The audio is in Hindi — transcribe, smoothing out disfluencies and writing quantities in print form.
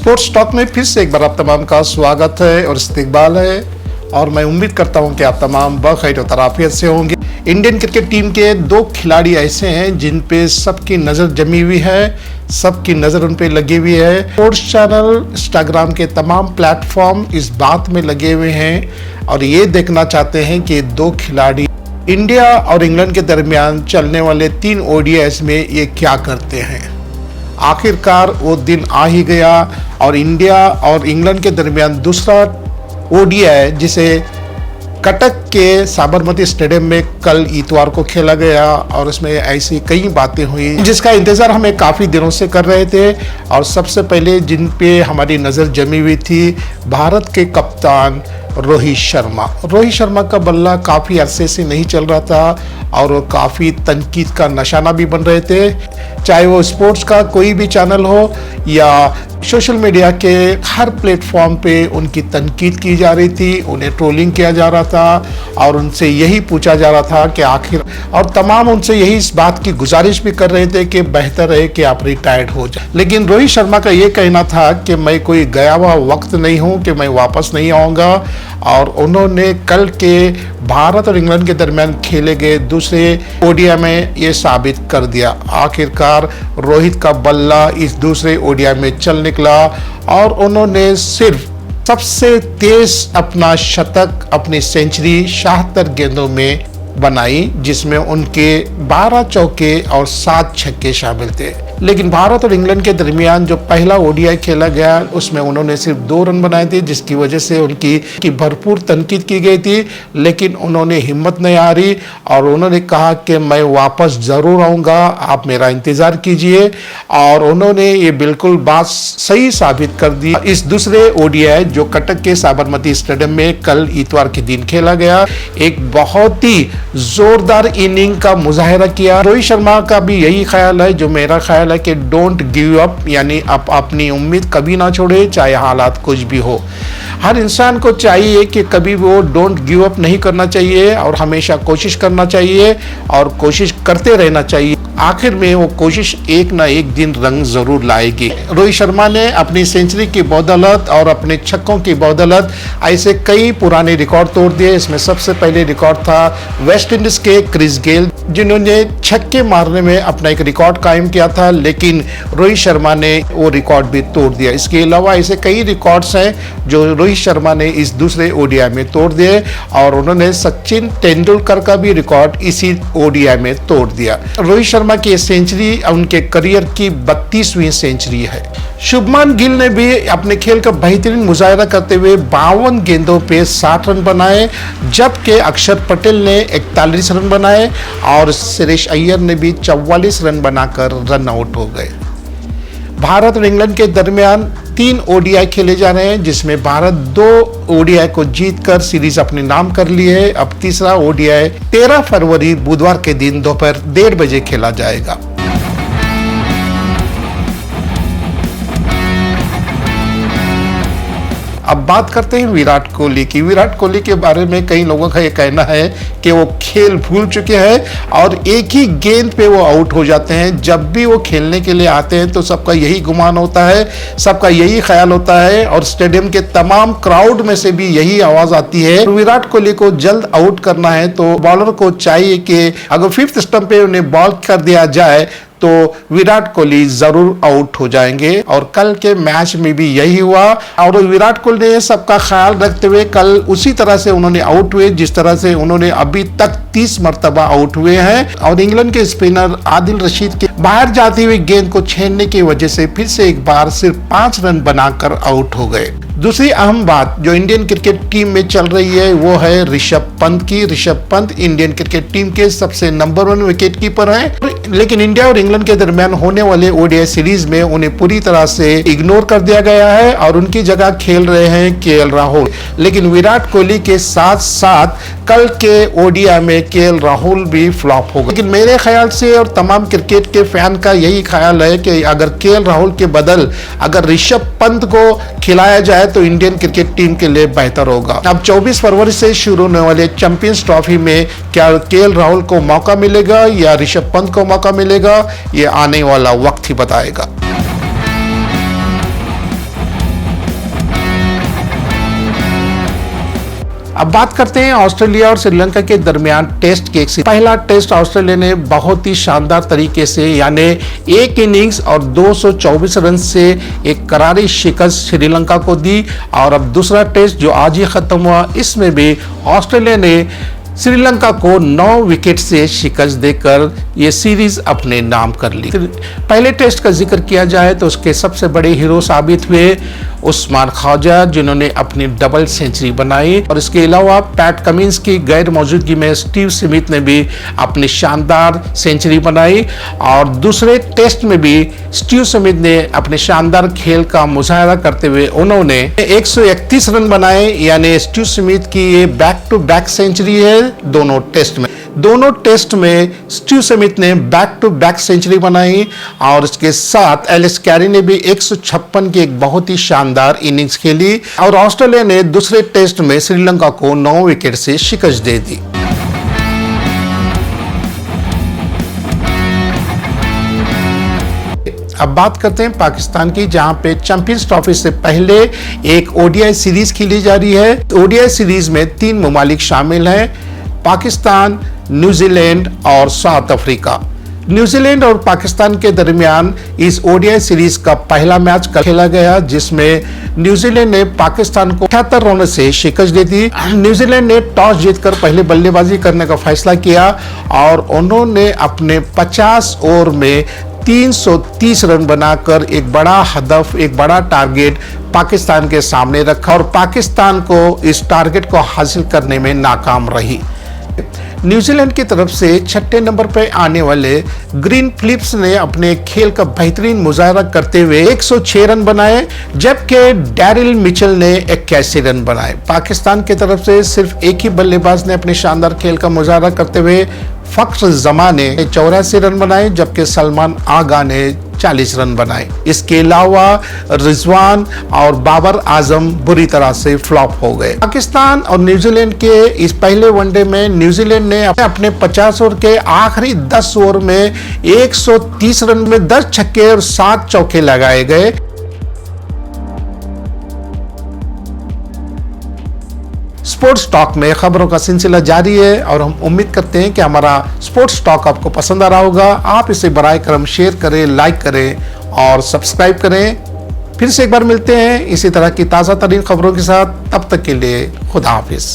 स्पोर्ट्स टॉक में फिर से एक बार आप तमाम का स्वागत है और इस्तकबाल है और मैं उम्मीद करता हूं कि आप तमाम बखैर और तराफियत से होंगे। इंडियन क्रिकेट टीम के दो खिलाड़ी ऐसे हैं जिन पे सबकी नज़र जमी हुई है, सबकी नज़र उन पे लगी हुई है। स्पोर्ट्स चैनल, इंस्टाग्राम के तमाम प्लेटफॉर्म इस बात में लगे हुए हैं और ये देखना चाहते हैं कि दो खिलाड़ी इंडिया और इंग्लैंड के दरमियान चलने वाले 3 ओडीआईस में ये क्या करते हैं। आखिरकार वो दिन आ ही गया और इंडिया और इंग्लैंड के दरमियान दूसरा ओडीआई जिसे कटक के साबरमती स्टेडियम में कल इतवार को खेला गया और उसमें ऐसी कई बातें हुई जिसका इंतज़ार हमें काफ़ी दिनों से कर रहे थे। और सबसे पहले जिन पे हमारी नज़र जमी हुई थी भारत के कप्तान रोहित शर्मा का बल्ला काफ़ी अरसे से नहीं चल रहा था और वो काफ़ी तनकीद का निशाना भी बन रहे थे, चाहे वो स्पोर्ट्स का कोई भी चैनल हो या सोशल मीडिया के हर प्लेटफॉर्म पे उनकी तनकीद की जा रही थी, उन्हें ट्रोलिंग किया जा रहा था और उनसे यही पूछा जा रहा था कि आखिर, और तमाम उनसे यही इस बात की गुजारिश भी कर रहे थे कि बेहतर है कि आप रिटायर्ड हो जाए। लेकिन रोहित शर्मा का ये कहना था कि मैं कोई गया हुआ वक्त नहीं हूँ कि मैं वापस नहीं आऊँगा और उन्होंने कल के भारत और इंग्लैंड के दरमियान खेले गए दूसरे ओडीआई में ये साबित कर दिया। आखिरकार रोहित का बल्ला इस दूसरे ओडीआई में चल निकला और उन्होंने सिर्फ सबसे तेज अपना शतक, अपनी सेंचुरी 76 गेंदों में बनाई, जिसमें उनके 12 चौके और 7 छक्के शामिल थे। लेकिन भारत और इंग्लैंड के दरमियान जो पहला ओडीआई खेला गया उसमें उन्होंने सिर्फ 2 रन बनाए थे, जिसकी वजह से उनकी भरपूर तनकीद की गई थी। लेकिन उन्होंने हिम्मत नहीं हारी और उन्होंने कहा कि मैं वापस ज़रूर आऊँगा, आप मेरा इंतज़ार कीजिए। और उन्होंने ये बिल्कुल बात सही साबित कर दी। इस दूसरे ओडीआई जो कटक के साबरमती स्टेडियम में कल इतवार के दिन खेला गया, एक बहुत ही जोरदार इनिंग का मुजाहिरा किया। रोहित शर्मा का भी यही ख्याल है जो मेरा ख्याल है कि डोंट गिव अप, यानी आप अपनी उम्मीद कभी ना छोड़े, चाहे हालात कुछ भी हो। हर इंसान को चाहिए कि कभी वो डोंट गिव अप नहीं करना चाहिए और हमेशा कोशिश करना चाहिए और कोशिश करते रहना चाहिए। आखिर में वो कोशिश एक ना एक दिन रंग जरूर लाएगी। रोहित शर्मा ने अपनी सेंचुरी की बदौलत और अपने छक्कों की बदौलत ऐसे कई पुराने रिकॉर्ड तोड़ दिए। इसमें सबसे पहले रिकॉर्ड था वेस्ट इंडीज के क्रिस गेल, जिन्होंने छक्के मारने में अपना एक रिकॉर्ड कायम किया था, लेकिन रोहित शर्मा ने वो रिकॉर्ड भी तोड़ दिया। इसके अलावा ऐसे कई रिकॉर्ड्स हैं जो रोहित शर्मा ने इस दूसरे ओडीआई में तोड़ दिए और उन्होंने सचिन तेंदुलकर का भी रिकॉर्ड इसी ओडीआई में तोड़ दिया। रोहित शर्मा की सेंचुरी उनके करियर की 32वीं सेंचुरी है। शुभमन गिल ने भी अपने खेल का बेहतरीन मुजाहिरा करते हुए 52 गेंदों पे 60 रन बनाए, जबकि अक्षर पटेल ने 41 रन बनाए और सुरेश अय्यर ने भी 44 रन बनाकर रन आउट हो गए। भारत और इंग्लैंड के दरमियान 3 ओडीआई खेले जा रहे हैं, जिसमें भारत 2 ओडीआई को जीतकर सीरीज अपने नाम कर ली है। अब तीसरा ओडीआई 13 फरवरी बुधवार के दिन दोपहर 1:30 बजे खेला जाएगा। अब बात करते हैं विराट कोहली की। विराट कोहली के बारे में कई लोगों का ये कहना है कि वो खेल भूल चुके हैं और एक ही गेंद पे वो आउट हो जाते हैं। जब भी वो खेलने के लिए आते हैं तो सबका यही गुमान होता है, सबका यही ख्याल होता है और स्टेडियम के तमाम क्राउड में से भी यही आवाज आती है। विराट कोहली को जल्द आउट करना है तो बॉलर को चाहिए कि अगर 5th स्टंप पे उन्हें बॉल कर दिया जाए तो विराट कोहली जरूर आउट हो जाएंगे और कल के मैच में भी यही हुआ। और विराट कोहली ने सबका ख्याल रखते हुए कल उसी तरह से उन्होंने आउट हुए जिस तरह से उन्होंने अभी तक 30 मरतबा आउट हुए हैं। और इंग्लैंड के स्पिनर आदिल रशीद के बाहर जाती हुई गेंद को छेड़ने की वजह से फिर से एक बार सिर्फ 5 रन बनाकर आउट हो गए। दूसरी अहम बात जो इंडियन क्रिकेट टीम में चल रही है वो है ऋषभ पंत की। Rishabh Pant Indian cricket team के सबसे नंबर 1 विकेट कीपर हैं, लेकिन इंडिया और इंग्लैंड के दरमियान होने वाले ओडीआई सीरीज में उन्हें पूरी तरह से इग्नोर कर दिया गया है और उनकी जगह खेल रहे हैं केएल राहुल। लेकिन विराट कोहली के साथ साथ कल के ओडीआई में केएल राहुल भी फ्लॉप हो गए। लेकिन मेरे ख्याल से और तमाम क्रिकेट के फैन का यही ख्याल है कि अगर केएल राहुल के बदल अगर ऋषभ पंत को खिलाया जाए तो इंडियन क्रिकेट टीम के लिए बेहतर होगा। अब 24 फरवरी से शुरू होने वाले चैंपियंस ट्रॉफी में क्या केएल राहुल को मौका मिलेगा या ऋषभ पंत को मौका मिलेगा, ये आने वाला वक्त ही बताएगा। अब बात करते हैं ऑस्ट्रेलिया और श्रीलंका के दरमियान टेस्ट के। पहला टेस्ट ऑस्ट्रेलिया ने बहुत ही शानदार तरीके से यानी एक इनिंग्स और 224 रन से एक करारी शिकस्त श्रीलंका को दी। और अब दूसरा टेस्ट जो आज ही खत्म हुआ, इसमें भी ऑस्ट्रेलिया ने श्रीलंका को 9 विकेट से शिकस्त देकर ये सीरीज अपने नाम कर ली। पहले टेस्ट का जिक्र किया जाए तो उसके सबसे बड़े हीरो साबित हुए उस्मान ख्वाजा, जिन्होंने अपनी डबल सेंचुरी बनाई। और इसके अलावा पैट कमिंस की गैर मौजूदगी में स्टीव स्मिथ ने भी अपनी शानदार सेंचुरी बनाई। और दूसरे टेस्ट में भी स्टीव स्मिथ ने अपने शानदार खेल का मुजाहरा करते हुए उन्होंने 131 रन बनाए, यानी स्टीव स्मिथ की ये बैक टू बैक सेंचुरी है दोनों टेस्ट में स्टीव स्मिथ ने बैक टू बैक सेंचुरी बनाई। और इसके साथ एलिस कैरी ने भी 156 की एक बहुत ही शानदार इनिंग्स खेली। और ऑस्ट्रेलिया ने दूसरे टेस्ट में श्रीलंका को 9 विकेट से शिकस्त दे दी। अब बात करते हैं पाकिस्तान की, जहां पे चैंपियंस ट्रॉफी से पहले एक ओडीआई सीरीज खेली जा रही है। ओडीआई सीरीज में 3 ममालिक शामिल हैं, पाकिस्तान, न्यूजीलैंड और साउथ अफ्रीका। न्यूजीलैंड और पाकिस्तान के दरमियान इस ओडीआई सीरीज का पहला मैच खेला गया, जिसमें न्यूजीलैंड ने पाकिस्तान को 78 रन से शिकस्त दे दी। न्यूजीलैंड ने टॉस जीतकर पहले बल्लेबाजी करने का फैसला किया और उन्होंने अपने 50 ओवर में 330 रन बनाकर एक बड़ा हदफ, एक बड़ा टारगेट पाकिस्तान के सामने रखा और पाकिस्तान को इस टारगेट को हासिल करने में नाकाम रही। न्यूजीलैंड की तरफ से 6ठे नंबर पर आने वाले ग्रीन फिलिप्स ने अपने खेल का बेहतरीन मुजाहरा करते हुए 106 रन बनाए, जबकि डैरिल मिचेल ने 81 रन बनाए। पाकिस्तान की तरफ से सिर्फ एक ही बल्लेबाज ने अपने शानदार खेल का मुजाहरा करते हुए फख्र जमा ने 84 रन बनाए, जबकि सलमान आगा ने 40 रन बनाए। इसके अलावा रिजवान और बाबर आजम बुरी तरह से फ्लॉप हो गए। पाकिस्तान और न्यूजीलैंड के इस पहले वनडे में न्यूजीलैंड ने अपने 50 ओवर के आखिरी 10 ओवर में 130 रन में 10 छक्के और 7 चौके लगाए गए। स्पोर्ट्स टॉक में खबरों का सिलसिला जारी है और हम उम्मीद करते हैं कि हमारा स्पोर्ट्स टॉक आपको पसंद आ रहा होगा। आप इसे बराए करम शेयर करें, लाइक करें और सब्सक्राइब करें। फिर से एक बार मिलते हैं इसी तरह की ताज़ा तरीन खबरों के साथ। तब तक के लिए खुदा हाफिज।